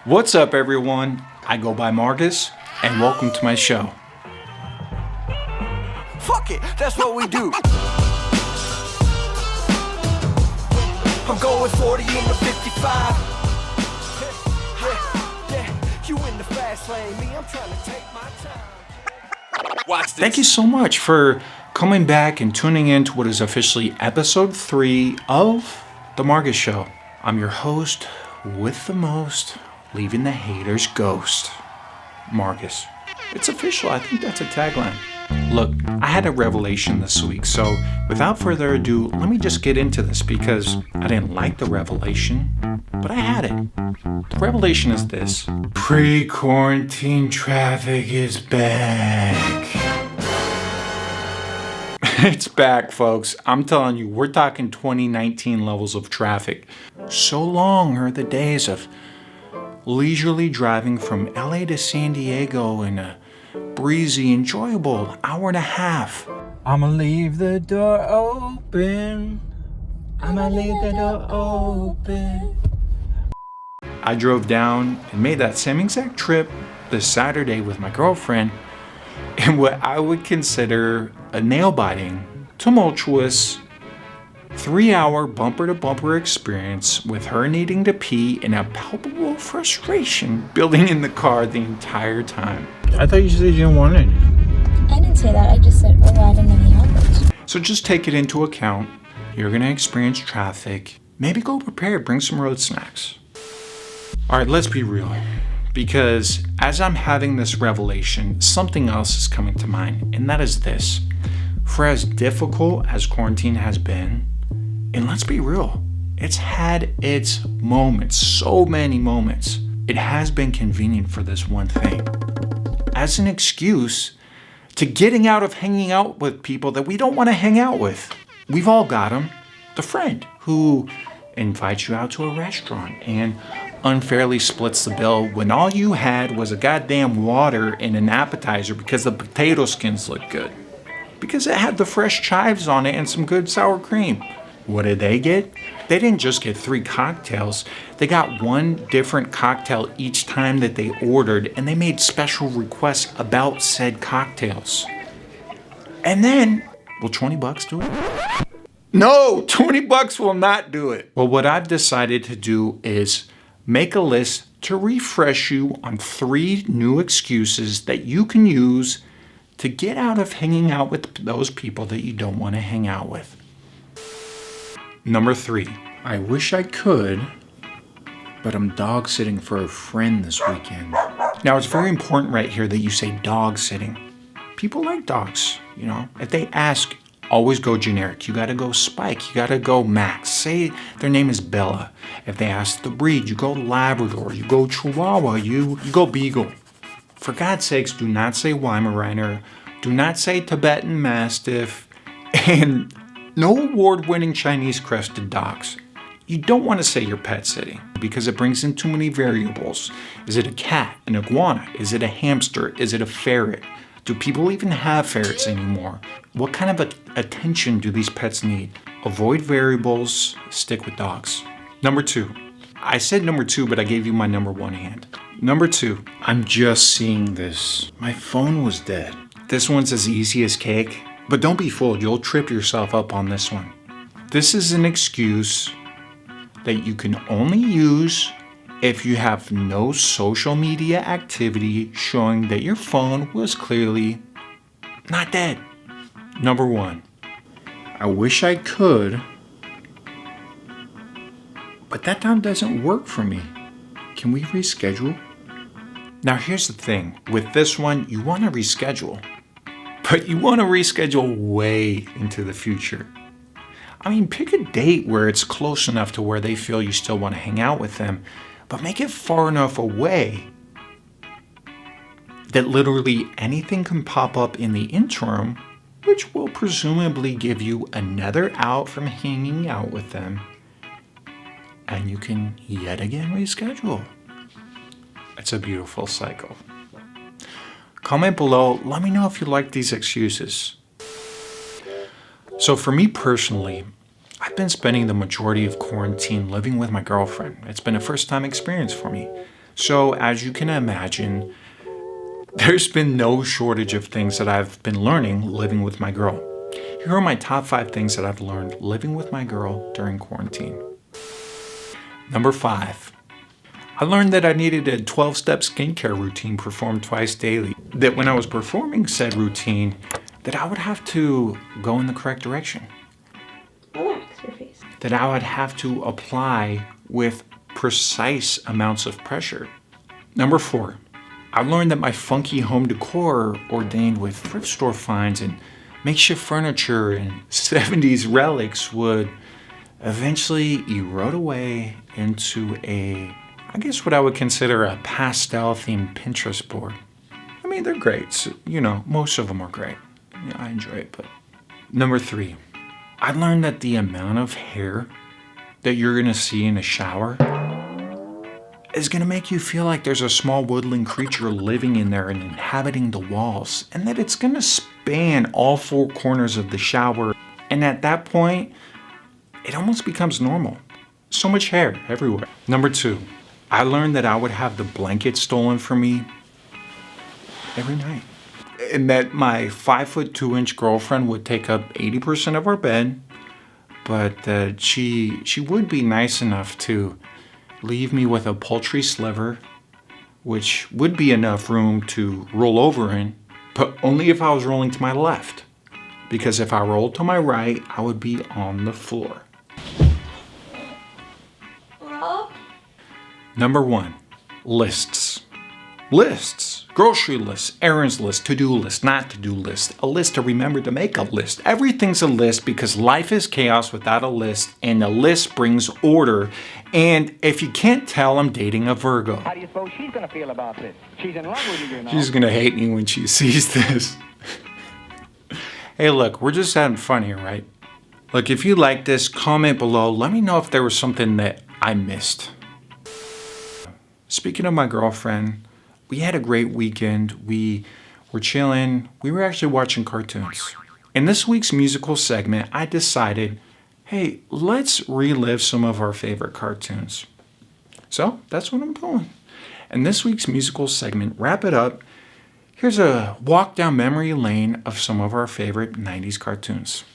What's up, everyone? I go by Margis, and welcome to my show. Fuck it, that's what we do. I'm going 40 in the 55. You in the fast lane, me, I'm trying to take my time. Watch this. Thank you so much for coming back and tuning in to what is officially episode 3 of The Margis Show. I'm your host with the most, leaving the haters ghost, Margis. It's official. I think that's a tagline. Look, I had a revelation this week, so without further ado, let me just get into this because I didn't like the revelation, but I had it. The revelation is this. Pre-quarantine traffic is back. It's back, folks. I'm telling you, we're talking 2019 levels of traffic. So long are the days of leisurely driving from LA to San Diego in a breezy, enjoyable hour and a half. I'ma leave the door open. I'ma leave the door open. I drove down and made that same exact trip this Saturday with my girlfriend in what I would consider a nail-biting, tumultuous, 3-hour bumper-to-bumper experience with her needing to pee and a palpable frustration building in the car the entire time. I thought you said you didn't want it. I didn't say that. I just said, I didn't know the others. So just take it into account. You're going to experience traffic. Maybe go prepared. Bring some road snacks. All right, let's be real. Because as I'm having this revelation, something else is coming to mind, and that is this. For as difficult as quarantine has been, and let's be real, it's had its moments, so many moments. It has been convenient for this one thing. As an excuse to getting out of hanging out with people that we don't want to hang out with. We've all got them. The friend who invites you out to a restaurant and unfairly splits the bill when all you had was a goddamn water and an appetizer because the potato skins looked good. Because it had the fresh chives on it and some good sour cream. What did they get? They didn't just get 3 cocktails. They got 1 different cocktail each time that they ordered, and they made special requests about said cocktails. And then, will $20 do it? No, $20 will not do it. Well, what I've decided to do is make a list to refresh you on 3 new excuses that you can use to get out of hanging out with those people that you don't want to hang out with. Number 3, I wish I could, but I'm dog sitting for a friend this weekend. Now, it's very important right here that you say dog sitting. People like dogs, you know. If they ask, always go generic. You gotta go Spike, you gotta go Max. Say their name is Bella. If they ask the breed, you go Labrador, you go Chihuahua, you go Beagle. For God's sakes, do not say Weimaraner, do not say Tibetan Mastiff, and no award-winning Chinese crested dogs. You don't want to say you're pet sitting because it brings in too many variables. Is it a cat, an iguana? Is it a hamster? Is it a ferret? Do people even have ferrets anymore? What kind of attention do these pets need? Avoid variables, stick with dogs. Number 2. I said number 2, but I gave you my number 1 hand. Number 2, I'm just seeing this. My phone was dead. This one's as easy as cake. But don't be fooled, you'll trip yourself up on this one. This is an excuse that you can only use if you have no social media activity showing that your phone was clearly not dead. Number 1, I wish I could, but that time doesn't work for me. Can we reschedule? Now here's the thing, with this one, you want to reschedule. But you want to reschedule way into the future. I mean, pick a date where it's close enough to where they feel you still want to hang out with them, but make it far enough away that literally anything can pop up in the interim, which will presumably give you another out from hanging out with them, and you can yet again reschedule. It's a beautiful cycle. Comment below, let me know if you like these excuses. So for me personally, I've been spending the majority of quarantine living with my girlfriend. It's been a first-time experience for me. So as you can imagine, there's been no shortage of things that I've been learning living with my girl. Here are my top 5 things that I've learned living with my girl during quarantine. Number 5. I learned that I needed a 12-step skincare routine performed twice daily. That when I was performing said routine, that I would have to go in the correct direction. Relax your face. That I would have to apply with precise amounts of pressure. Number 4. I learned that my funky home decor ordained with thrift store finds and makeshift furniture and 70s relics would eventually erode away into I guess what I would consider a pastel-themed Pinterest board. I mean, they're great. So, most of them are great. Yeah, I enjoy it, but... Number 3. I learned that the amount of hair that you're gonna see in a shower is gonna make you feel like there's a small woodland creature living in there and inhabiting the walls, and that it's gonna span all 4 corners of the shower. And at that point, it almost becomes normal. So much hair everywhere. Number 2, I learned that I would have the blanket stolen from me every night. And that my 5'2" girlfriend would take up 80% of our bed, but that she would be nice enough to leave me with a paltry sliver, which would be enough room to roll over in, but only if I was rolling to my left. Because if I rolled to my right, I would be on the floor. Number 1, lists. Lists. Grocery lists, errands lists, to-do lists, not to-do lists. A list to remember to make a list. Everything's a list because life is chaos without a list, and a list brings order. And if you can't tell, I'm dating a Virgo. How do you suppose she's going to feel about this? She's in love with you, you know. She's gonna hate me when she sees this. Hey, look, we're just having fun here, right? Look, if you like this, comment below. Let me know if there was something that I missed. Speaking of my girlfriend, we had a great weekend. We were chilling. We were actually watching cartoons. In this week's musical segment, I decided, hey, let's relive some of our favorite cartoons. So that's what I'm doing. In this week's musical segment, wrap it up. Here's a walk down memory lane of some of our favorite 90s cartoons.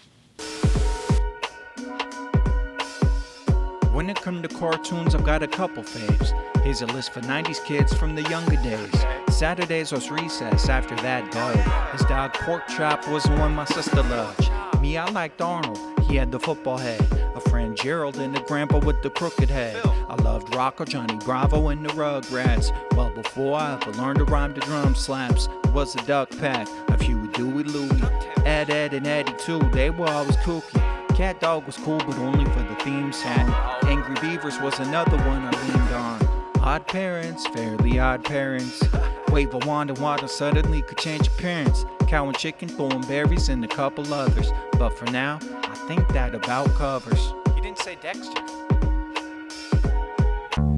When it comes to cartoons, I've got a couple faves. Here's a list for 90s kids from the younger days. Saturdays was recess, after that Doug. His dog Pork Chop was the one my sister loved. Me, I liked Arnold, he had the football head. A friend Gerald and the grandpa with the crooked head. I loved Rocco, Johnny Bravo and the Rugrats. Well, before I ever learned to rhyme to drum slaps, it was a duck pack of Huey, Dewey, Louie. Ed, and Eddie too, they were always kooky. Cat Dog was cool, but only for the theme song. Angry Beavers was another one I leaned on. Odd Parents, Fairly Odd Parents. Wave a wand and water suddenly could change appearance. Cow and Chicken, Thornberries, and a couple others. But for now, I think that about covers. You didn't say Dexter.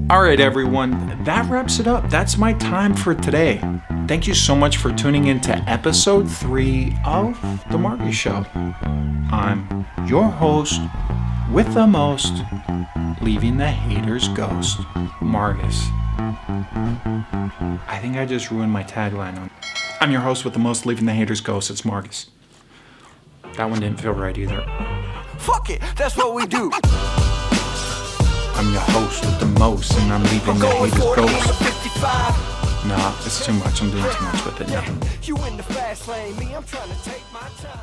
All right, everyone, that wraps it up. That's my time for today. Thank you so much for tuning in to episode 3 of The Margis Show. I'm your host with the most, leaving the haters ghost, Margis. I think I just ruined my tagline on. I'm your host with the most, leaving the haters ghost. It's Margis. That one didn't feel right either. Fuck it, that's what we do. I'm your host with the most, and I'm leaving the haters ghost. Nah, it's too much. I'm doing too much with it now. You in the fast lane, me, I'm trying to take my time.